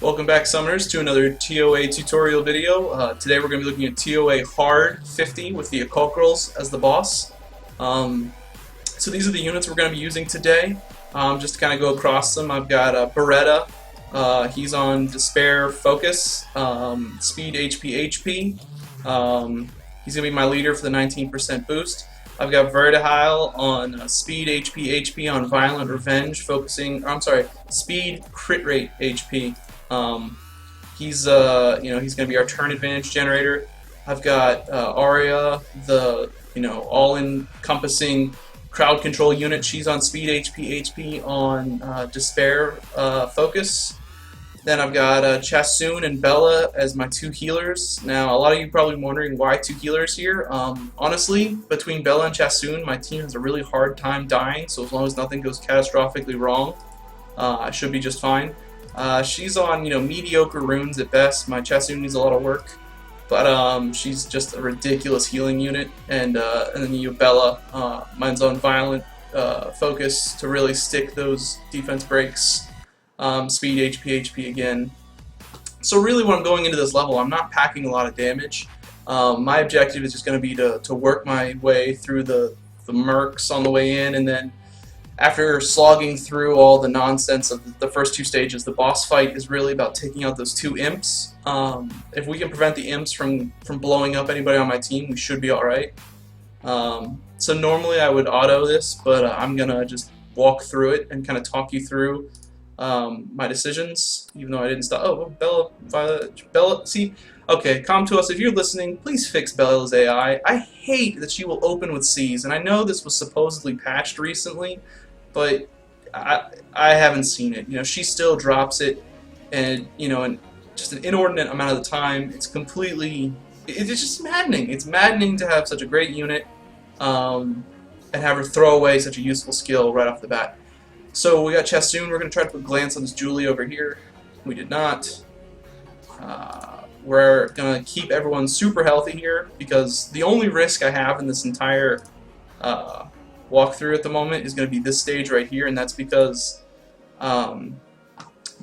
Welcome back, Summoners, to another TOA tutorial video. Today we're going to be looking at TOA Hard 50 with the Occult Girls as the boss. So these are the units we're going to be using today. Just to kind of go across them, I've got Beretta. He's on Despair Focus, Speed HP. He's going to be my leader for the 19% boost. I've got Vertihile on Speed HP on Violent Revenge, focusing. Speed Crit Rate HP. He's he's going to be our turn advantage generator. I've got Arya, the all-encompassing crowd control unit. She's on Speed HP on Despair Focus. Then I've got Chasoon and Bella as my two healers. Now, a lot of you probably wondering why two healers here. Honestly, between Bella and Chasoon, my team has a really hard time dying, so as long as nothing goes catastrophically wrong, I should be just fine. She's on, mediocre runes at best. My Chasoon needs a lot of work, but she's just a ridiculous healing unit. And then you have Bella. Mine's on Violent Focus to really stick those defense breaks. Speed HP again. So really when I'm going into this level, I'm not packing a lot of damage. My objective is just going to be to work my way through the mercs on the way in, and then after slogging through all the nonsense of the first two stages, the boss fight is really about taking out those two imps. If we can prevent the imps from blowing up anybody on my team, we should be alright. So normally I would auto this, but I'm going to just walk through it and kind of talk you through my decisions, even though I didn't stop. Oh, Bella, see? Okay, come to us. If you're listening, please fix Bella's AI. I hate that she will open with C's, and I know this was supposedly patched recently, but I haven't seen it. She still drops it, and in just an inordinate amount of the time. It's just maddening. It's maddening to have such a great unit and have her throw away such a useful skill right off the bat. So we got Chasoon. We're going to try to put Glance on this Julie over here. We did not. We're going to keep everyone super healthy here, because the only risk I have in this entire walkthrough at the moment is going to be this stage right here, and that's because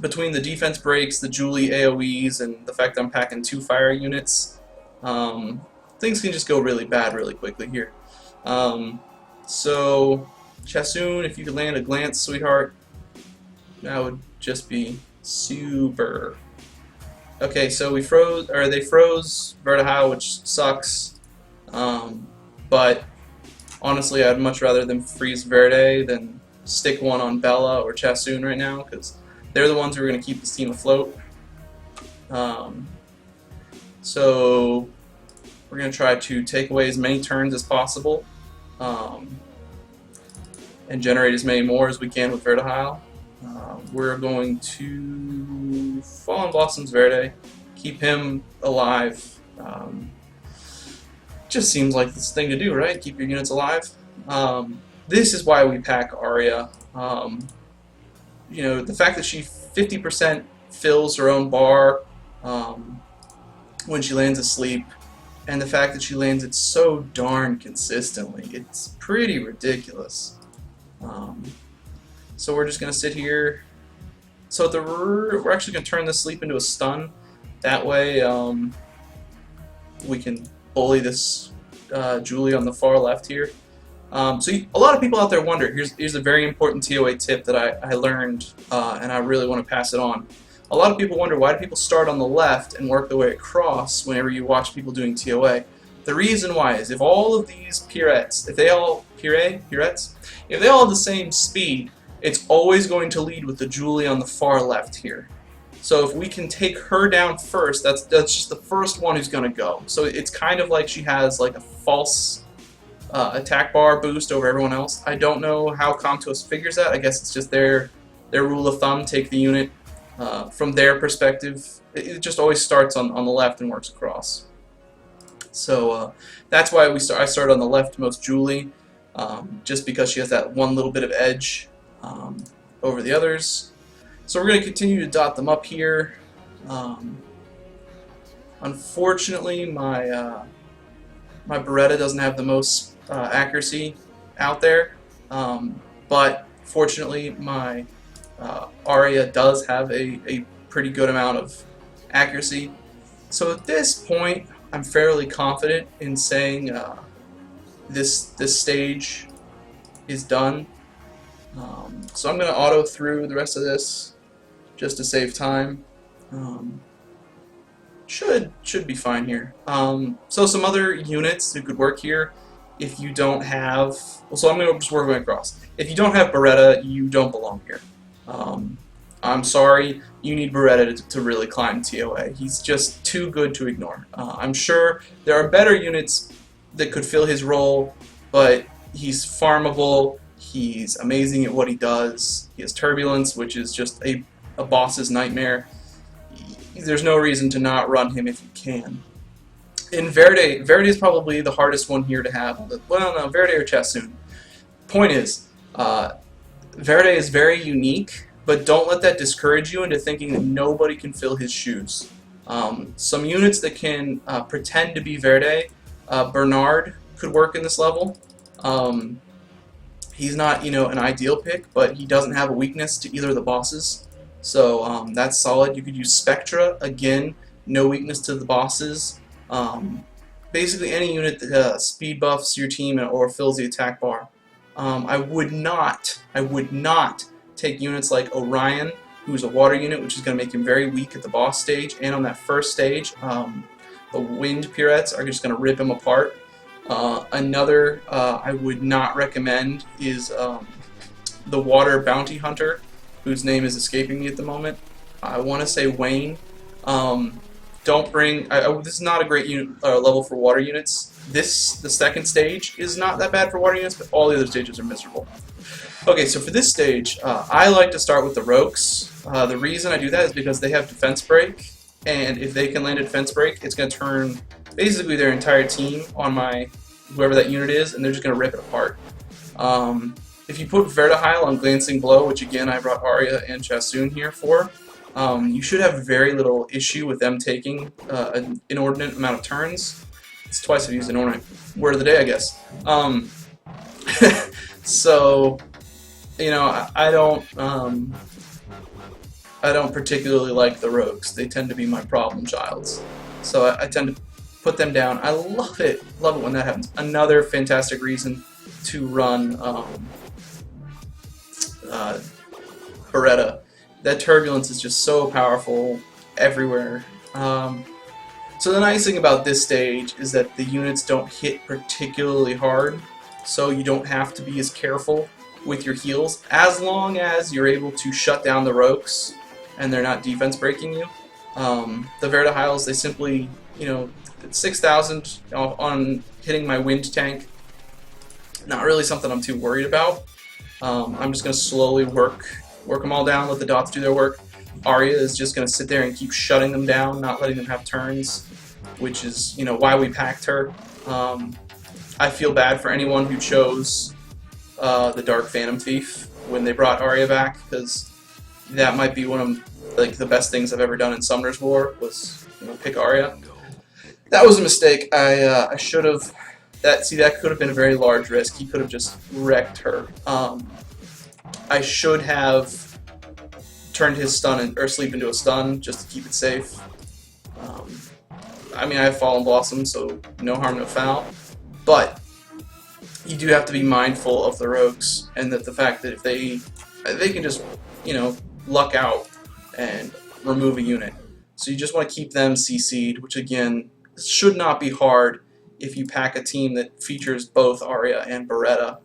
between the defense breaks, the Julie AoEs, and the fact that I'm packing 2 fire units, things can just go really bad really quickly here. So Chasoon, if you could land a Glance, sweetheart, that would just be super. Okay, so they froze Vertihile, which sucks. But honestly, I'd much rather them freeze Verde than stick one on Bella or Chasoon right now, because they're the ones who are going to keep this team afloat. So we're going to try to take away as many turns as possible. And generate as many more as we can with Vertihile. We're going to Fallen Blossoms Verde, keep him alive. Just seems like this thing to do, right? Keep your units alive. This is why we pack Arya. The fact that she 50% fills her own bar when she lands asleep, and the fact that she lands it so darn consistently, it's pretty ridiculous. So we're just going to sit here. So we're actually going to turn this sleep into a stun. That way we can bully this Julie on the far left here. A lot of people out there wonder, here's a very important TOA tip that I learned, and I really want to pass it on. A lot of people wonder, why do people start on the left and work their way across whenever you watch people doing TOA? The reason why is, if all of these Purettes, if they all have the same speed, it's always going to lead with the Julie on the far left here. So if we can take her down first, that's just the first one who's going to go. So it's kind of like she has like a false attack bar boost over everyone else. I don't know how Comtos figures that. I guess it's just their rule of thumb. Take the unit from their perspective. It just always starts on the left and works across. So that's why I started on the leftmost Julie, just because she has that one little bit of edge over the others. So we're going to continue to dot them up here. Unfortunately, my Beretta doesn't have the most accuracy out there, but fortunately my Arya does have a pretty good amount of accuracy. So at this point, I'm fairly confident in saying this stage is done. So I'm going to auto through the rest of this just to save time. Should be fine here. So some other units that could work here if you don't have... Well, so I'm going to just work my way across. If you don't have Beretta, you don't belong here. I'm sorry, you need Beretta to really climb TOA. He's just too good to ignore. I'm sure there are better units that could fill his role, but he's farmable, he's amazing at what he does, he has turbulence, which is just a boss's nightmare. There's no reason to not run him if you can. In Verde is probably the hardest one here to have. Well, no, Verde or Chassoon. Point is, Verde is very unique, but don't let that discourage you into thinking that nobody can fill his shoes. Some units that can pretend to be Verde, Bernard could work in this level. He's not, an ideal pick, but he doesn't have a weakness to either of the bosses. So that's solid. You could use Spectra, again, no weakness to the bosses. Basically any unit that speed buffs your team or fills the attack bar. I would not take units like Orion, who's a water unit, which is going to make him very weak at the boss stage, and on that first stage, the wind pirouettes are just going to rip him apart. Another I would not recommend is the water bounty hunter, whose name is escaping me at the moment. I want to say Wayne. Don't bring... this is not a great unit, level for water units. The second stage is not that bad for water units, but all the other stages are miserable. Okay, so for this stage, I like to start with the rogues. The reason I do that is because they have defense break, and if they can land a defense break, it's going to turn basically their entire team on whoever that unit is, and they're just going to rip it apart. If you put Vertihile on Glancing Blow, which again I brought Arya and Chassoon here for, you should have very little issue with them taking an inordinate amount of turns. It's twice I've used inordinate. Word of the day, I guess. So, I don't particularly like the rogues. They tend to be my problem childs. So I tend to put them down. I love it when that happens. Another fantastic reason to run Beretta. That turbulence is just so powerful everywhere. So the nice thing about this stage is that the units don't hit particularly hard, so you don't have to be as careful with your heals, as long as you're able to shut down the rogues and they're not defense breaking you. The Vertihiles, they simply, 6,000 on hitting my wind tank. Not really something I'm too worried about. I'm just going to slowly work them all down, let the dots do their work. Arya is just going to sit there and keep shutting them down, not letting them have turns, which is, why we packed her. I feel bad for anyone who chose the Dark Phantom Thief when they brought Arya back, because that might be one of the best things I've ever done in Summoner's War, was pick Arya. That was a mistake. I should have... That could have been a very large risk. He could have just wrecked her. I should have turned his stun or sleep into a stun just to keep it safe. I mean, I have Fallen Blossom, so no harm, no foul. But you do have to be mindful of the rogues, and that the fact that if they can just luck out and remove a unit. So you just want to keep them CC'd, which again should not be hard if you pack a team that features both Arya and Beretta.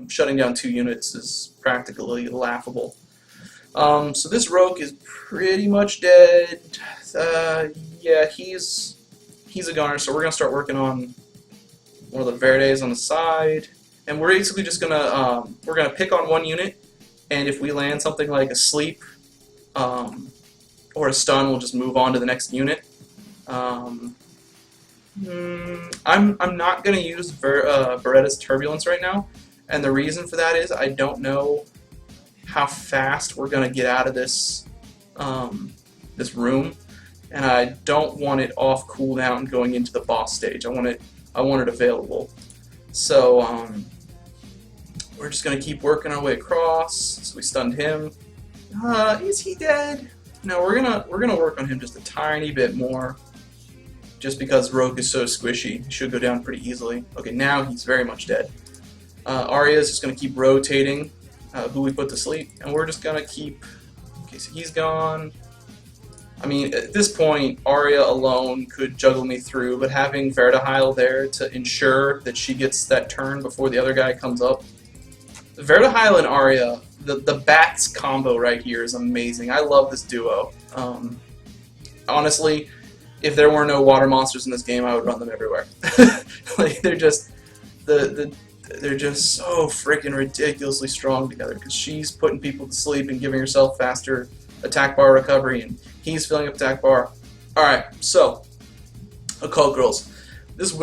Shutting down 2 units is practically laughable. So this rogue is pretty much dead. Yeah, he's a gunner, so we're going to start working on one of the Verdes on the side. And we're basically just going to, we're going to pick on one unit, and if we land something like a sleep or a stun, we'll just move on to the next unit. I'm not going to use Beretta's Turbulence right now, and the reason for that is I don't know how fast we're going to get out of this this room, and I don't want it off cooldown going into the boss stage. I want it available. So we're just going to keep working our way across. So we stunned him. Is he dead? Now we're gonna work on him just a tiny bit more, just because Rogue is so squishy. He should go down pretty easily. Okay, now he's very much dead. Arya is just gonna keep rotating who we put to sleep, and we're just gonna keep. Okay, so he's gone. I mean, at this point, Arya alone could juggle me through, but having Verdahile there to ensure that she gets that turn before the other guy comes up. Verdahile and Arya, the bats combo right here is amazing. I love this duo. Honestly, if there were no water monsters in this game, I would run them everywhere. Like they're just they're just so freaking ridiculously strong together because she's putting people to sleep and giving herself faster attack bar recovery, and he's filling up attack bar. Alright, so Occult Girls. This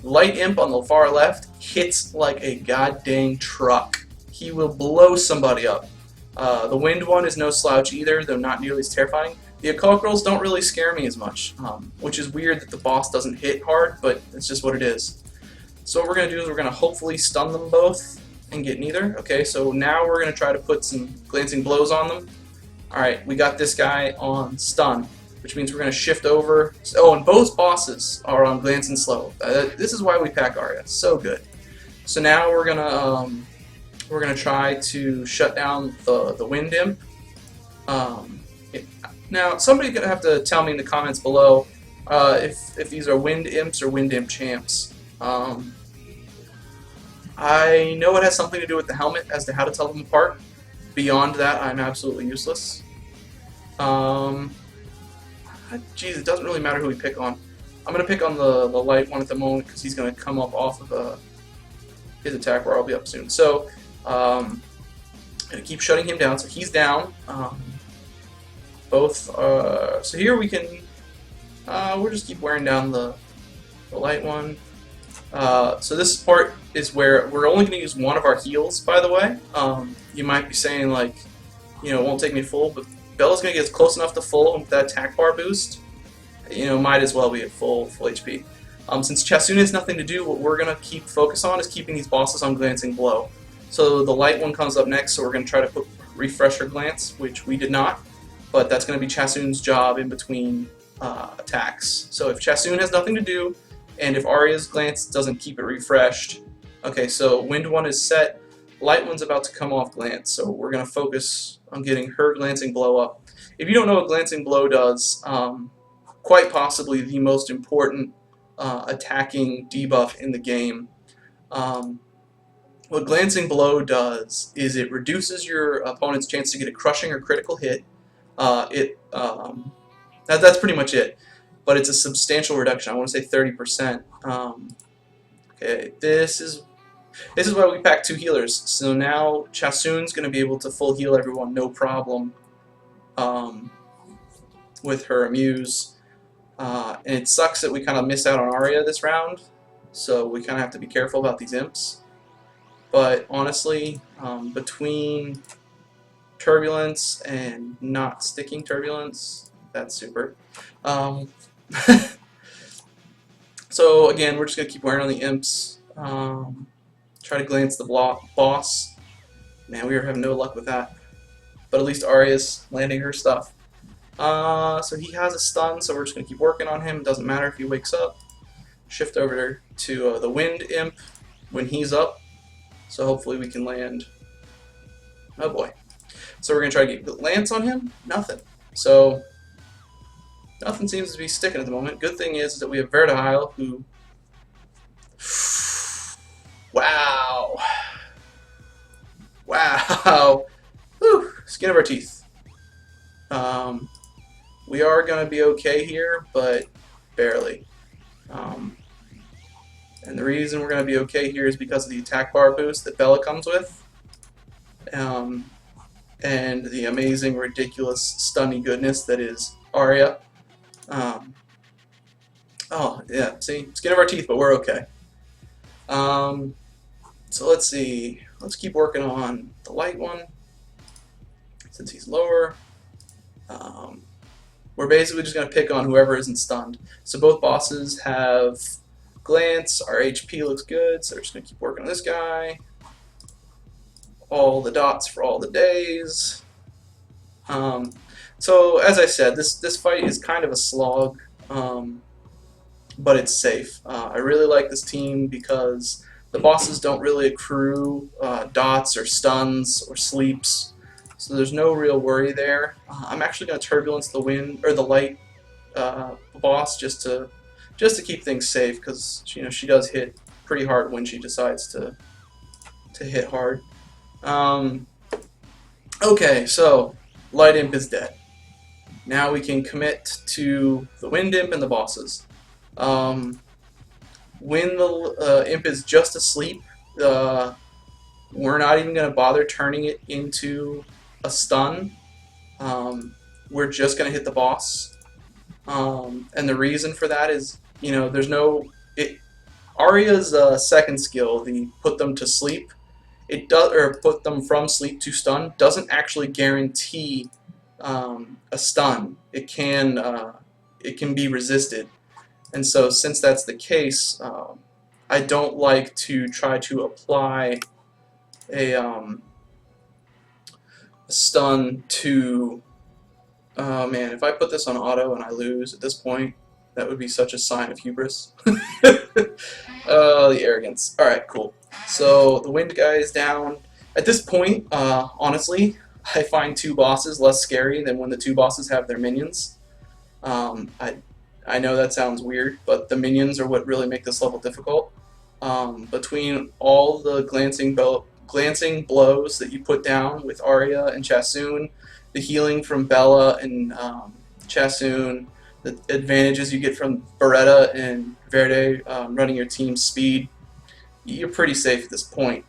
light imp on the far left hits like a goddamn truck. He will blow somebody up. The wind one is no slouch either, though not nearly as terrifying. The Occult Girls don't really scare me as much, which is weird that the boss doesn't hit hard, but it's just what it is. So what we're going to do is we're going to hopefully stun them both and get neither. Okay, so now we're going to try to put some glancing blows on them. Alright, we got this guy on stun, which means we're going to shift over. Oh, and both bosses are on glancing slow. This is why we pack Arya. So good. So now we're gonna try to shut down the wind imp. Now somebody's gonna have to tell me in the comments below if these are wind imps or wind imp champs. I know it has something to do with the helmet as to how to tell them apart. Beyond that, I'm absolutely useless. Geez, it doesn't really matter who we pick on. I'm going to pick on the light one at the moment because he's going to come up off of his attack bar. I'll be up soon. So, I'm going to keep shutting him down. So he's down. So here we can, we'll just keep wearing down the light one. So this part is where we're only going to use one of our heals, by the way. You might be saying, like, you know, it won't take me full, but Bella's going to get close enough to full with that attack bar boost. You know, might as well be at full HP. Since Chasun has nothing to do, what we're going to keep focus on is keeping these bosses on Glancing Blow. So the light one comes up next, so we're going to try to put Refresher Glance, which we did not, but that's going to be Chasun's job in between attacks. So if Chasun has nothing to do, and if Arya's Glance doesn't keep it refreshed, okay, so Wind 1 is set, Light 1's about to come off Glance, so we're going to focus on getting her Glancing Blow up. If you don't know what Glancing Blow does, quite possibly the most important attacking debuff in the game. What Glancing Blow does is it reduces your opponent's chance to get a crushing or critical hit. That's pretty much it, but it's a substantial reduction. I want to say 30%. Okay, this is why we pack 2 healers. So now Chasun's going to be able to full heal everyone, no problem, with her Amuse. And it sucks that we kind of miss out on Arya this round, so we kind of have to be careful about these imps. But honestly, between Turbulence and not sticking Turbulence, that's super. So again, we're just going to keep wearing on the imps. Try to glance the boss. Man, we are having no luck with that. But at least Arya's landing her stuff. So he has a stun, so we're just going to keep working on him. It doesn't matter if he wakes up. Shift over to the Wind Imp when he's up. So hopefully we can land. Oh boy. So we're going to try to get Lance on him. Nothing. So nothing seems to be sticking at the moment. Good thing is that we have Verdahile, who... Wow. Wow. Whew. Skin of our teeth. We are going to be okay here, but barely. And the reason we're going to be okay here is because of the attack bar boost that Bella comes with. And the amazing, ridiculous, stunny goodness that is Arya. Oh, yeah, see? Skin of our teeth, but we're okay. So let's see. Let's keep working on the light one, since he's lower. We're basically just going to pick on whoever isn't stunned. So both bosses have Glance. Our HP looks good, so we're just going to keep working on this guy. All the dots for all the days. So as I said, this fight is kind of a slog, but it's safe. I really like this team because the bosses don't really accrue dots or stuns or sleeps, so there's no real worry there. I'm actually going to turbulence the wind or the light boss just to keep things safe, because she does hit pretty hard when she decides to hit hard. Okay, so light imp is dead. Now we can commit to the wind imp and the bosses. When the imp is just asleep, we're not even going to bother turning it into a stun. We're just going to hit the boss. And the reason for that is, there's no... Arya's second skill, the put them to sleep, or put them from sleep to stun, doesn't actually guarantee a stun. It can be resisted. And so since that's the case, I don't like to try to apply a stun to... Oh man, if I put this on auto and I lose at this point, that would be such a sign of hubris. The arrogance. Alright, cool. So the wind guy is down. At this point, honestly, I find two bosses less scary than when the two bosses have their minions. I know that sounds weird, but the minions are what really make this level difficult. Between all the glancing blows that you put down with Arya and Chasun, the healing from Bella and Chasun, the advantages you get from Beretta and Verde running your team's speed, you're pretty safe at this point.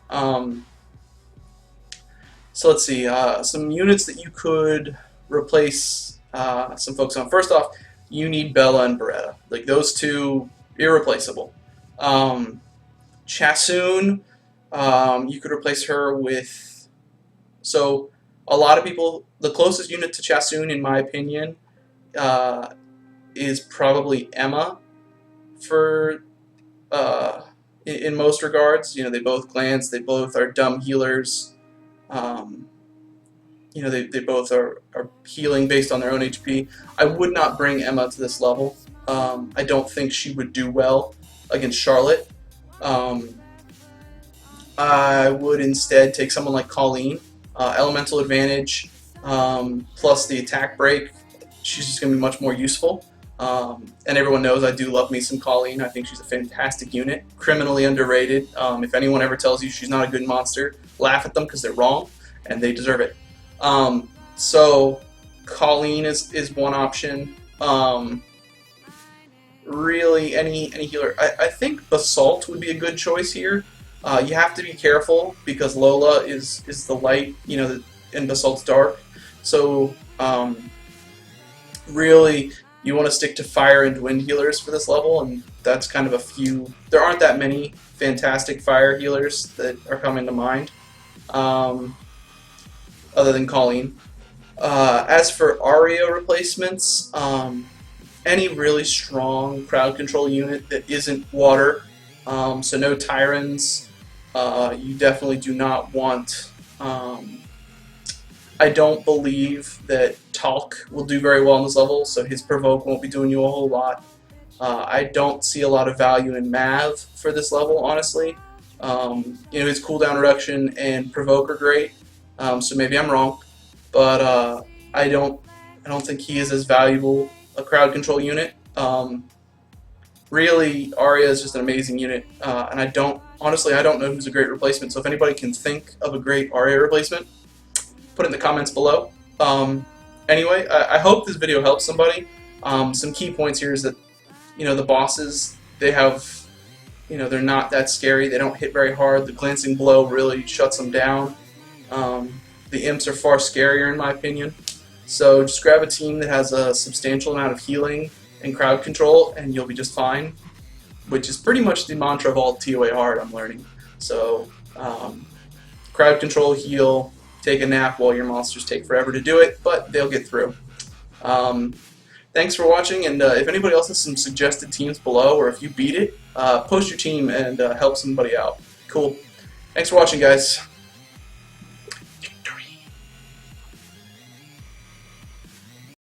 So let's see, some units that you could replace some folks on. First off, you need Bella and Beretta. Like, those two, irreplaceable. Chasun, you could replace her with... So, a lot of people, the closest unit to Chasun, in my opinion, is probably Emma for... in most regards. They both glance, they both are dumb healers. They both are healing based on their own HP. I would not bring Emma to this level. I don't think she would do well against Charlotte. I would instead take someone like Colleen. Elemental advantage, plus the attack break. She's just going to be much more useful. And everyone knows I do love me some Colleen. I think she's a fantastic unit. Criminally underrated. If anyone ever tells you she's not a good monster, laugh at them, because they're wrong, and they deserve it. So Colleen is one option. Really, any healer. I think Basalt would be a good choice here. You have to be careful because Lola is the light, and Basalt's dark. So really, you want to stick to fire and wind healers for this level, and that's kind of a few. There aren't that many fantastic fire healers that are coming to mind, other than Colleen. As for Arya replacements, any really strong crowd control unit that isn't water, so no Tyrants. You definitely do not want... I don't believe that Talk will do very well on this level, so his Provoke won't be doing you a whole lot. I don't see a lot of value in Mav for this level, honestly. His cooldown reduction and Provoke are great, so maybe I'm wrong, but I don't think he is as valuable a crowd control unit. Really, Arya is just an amazing unit, and I don't know who's a great replacement, so if anybody can think of a great Arya replacement, put it in the comments below. Anyway, I hope this video helps somebody. Some key points here is that, the bosses, they have, they're not that scary, they don't hit very hard, the glancing blow really shuts them down. The imps are far scarier in my opinion. So just grab a team that has a substantial amount of healing and crowd control, and you'll be just fine, which is pretty much the mantra of all TOA hard, I'm learning. So, crowd control, heal, take a nap while your monsters take forever to do it, but they'll get through. Thanks for watching, and if anybody else has some suggested teams below, or if you beat it, post your team and help somebody out. Cool. Thanks for watching, guys.